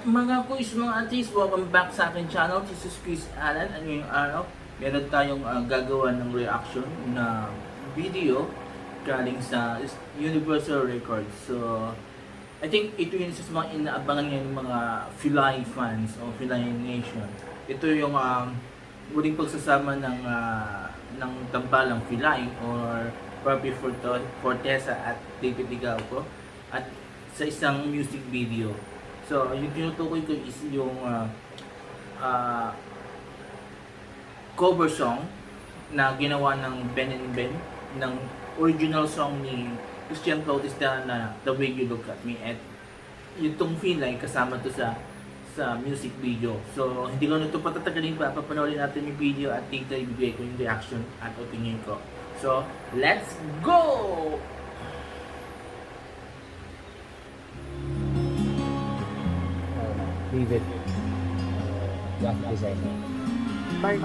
Mga quiz mga artist, welcome back sa akin channel. This is Chris Alan. At ngayong araw, meron tayong gagawa ng reaction na video galing sa Universal Records. So, I think ito yung isa sa mga inaabangan ngayon ng mga Filay fans o Filay Nation. Ito yung muling pagsasama ng tambalang Filay or Barbie Fortesa at David Ligalco at sa isang music video. So, yung tinutukoy ko is yung cover song na ginawa ng Ben and Ben ng original song ni Christian Bautista na The Way You Look At Me, at yung Filay kasama to sa music video. So, hindi ko na ito patatagalin pa, papanoorin natin yung video at dito ibigay ko yung reaction at opinion ko. So, let's go! David, graphic designer. Bye.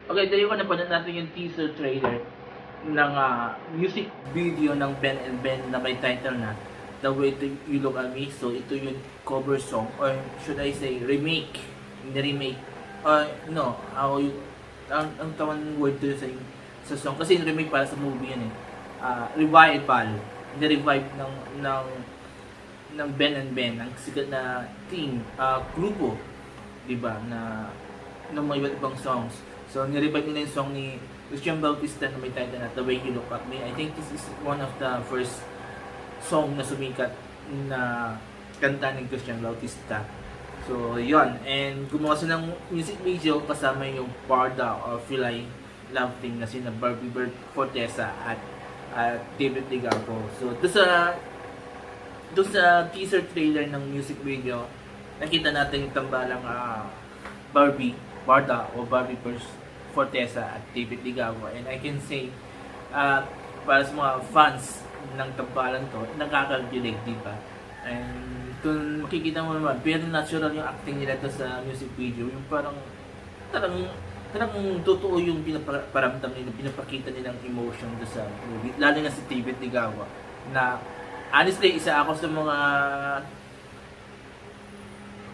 Okay, tayo ko napanood natin yung teaser trailer ng music video ng Ben and Ben na may title na The Way You Look At Me. So, ito yung cover song, or should I say remake. Hindi remake. No, ang tawang word to sa song. Kasi yung remake para sa movie yun eh. Revival. Ni-revive ng Ben and Ben, ang sikat na team, grupo, diba, na ng mga iba't ibang songs. So, nirevive nila yung song ni Christian Bautista na may title na The Way You Look At Me. I think this is one of the first song na sumikat na kanta ni Christian Bautista. So, yon. And gumawa sila ng music video kasama yung Parda or Filay Love Team na sina Barbie Fortesa at David Ligalco. So, doon sa teaser trailer ng music video, nakita natin yung tambalang Parda o Barbie Fortesa at David Ligalco, and I can say para sa mga fans ng tambalan to, nakakagilig, di ba? And kung makikita mo naman, very natural yung acting nila to sa music video, yung parang totoo yung pinaparamdam nila, pinapakita nilang emotion do sa movie, lalo na si David Ligalco, na honestly, isa ako sa mga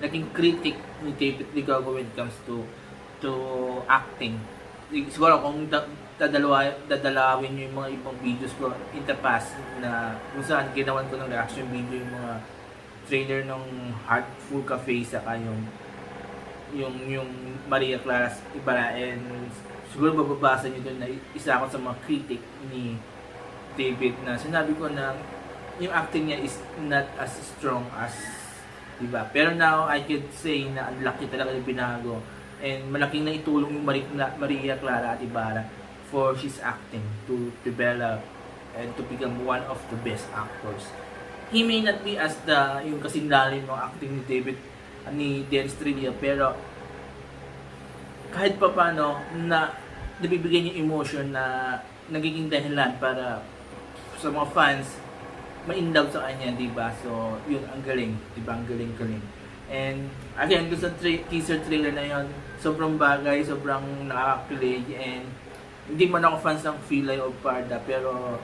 naging critic ni David Ligalco when it comes to acting. Siguro kung dadalawin nyo yung mga ibang videos ko in the past na kung saan ginawan ko ng reaction video yung mga trailer ng Heartful Cafe saka yung Maria Clara Ibarra, and siguro mababasa nyo doon na isa ako sa mga critic ni David na sinabi ko na yung acting niya is not as strong as, diba? Pero now I could say na ang laki talaga yung binago, and malaking na itulong yung Maria Clara at Ibarra for his acting to develop and to become one of the best actors. He may not be as yung kasing lalim ng acting ni Dennis Trillo, pero kahit pa paano na nabibigyan niya emotion na nagiging dahilan para sa mga fans ma-inlove sa kanya, diba? So, yun, ang galing, diba? Ang galing. And again, doon sa teaser trailer na yun, sobrang bagay, sobrang nakakakilig, and hindi man ako fans ng Filay o Parda, pero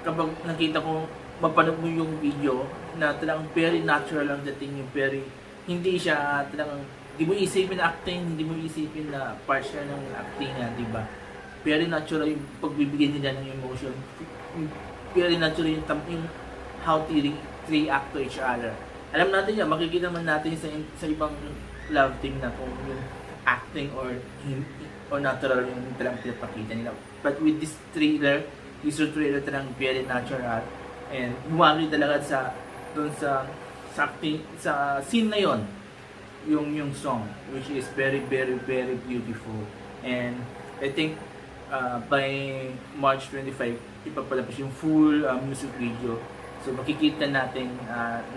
kapag nakita ko, mapanood mo yung video, na talagang very natural ang dating, yung very, hindi siya talagang, hindi mo isipin na acting, hindi mo isipin na part siya ng acting niya, diba? Very natural yung pagbibigyan nila ng emotion, very natural yung how they react to each other. Alam natin yan, makikita man natin sa ibang love team na kung yung acting or natural yung talagang pinapakita nila. But with this trailer, teaser trailer talagang very natural and bumagay talaga doon sa acting, sa scene na yon, yung song, which is very very very beautiful. And I think by March 25 ipapalabas yung full music video. So makikita natin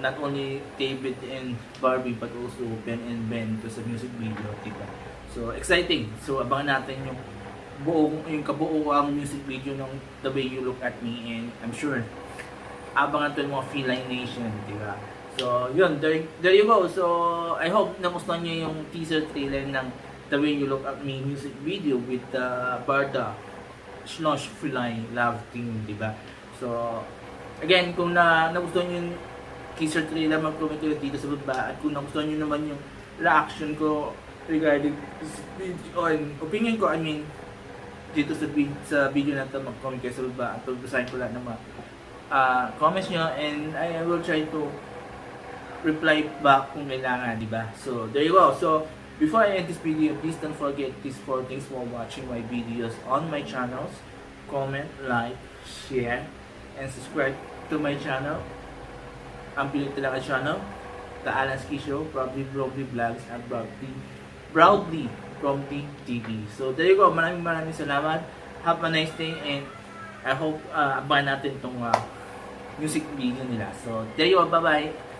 not only David and Barbie but also Ben and Ben to sa music video, diba? So exciting. So abangan natin yung kabuoang music video ng The Way You Look at Me, and I'm sure abangan to ng mga Feline Nation, diba? So yun, there you go. So I hope nagustuhan niyo yung teaser trailer ng The Way You Look at Me music video with Barda Schnosh Feline Love Team, diba? So again, kung nagustuhan niyo yung teaser trailer, mag-comment kayo dito sa baba. At kung nagustuhan niyo naman yung reaction ko regarding this video, and opinion ko, I mean, dito sa video na ito, mag-comment kayo sa baba at pag-design ko lang ng mga comments nyo, and I will try to reply back kung kailangan, diba? So, there you go. So, before I end this video, please don't forget these 4 things while watching my videos on my channels. Comment, like, share, and subscribe to my channel. Ang Pinoy Talaga channel, The Alan Ski Show, Proudly Vlogs, and Proudly Prompting TV. So there you go, maraming salamat. Have a nice day, and I hope abangan natin itong music video nila. So there you go, bye bye.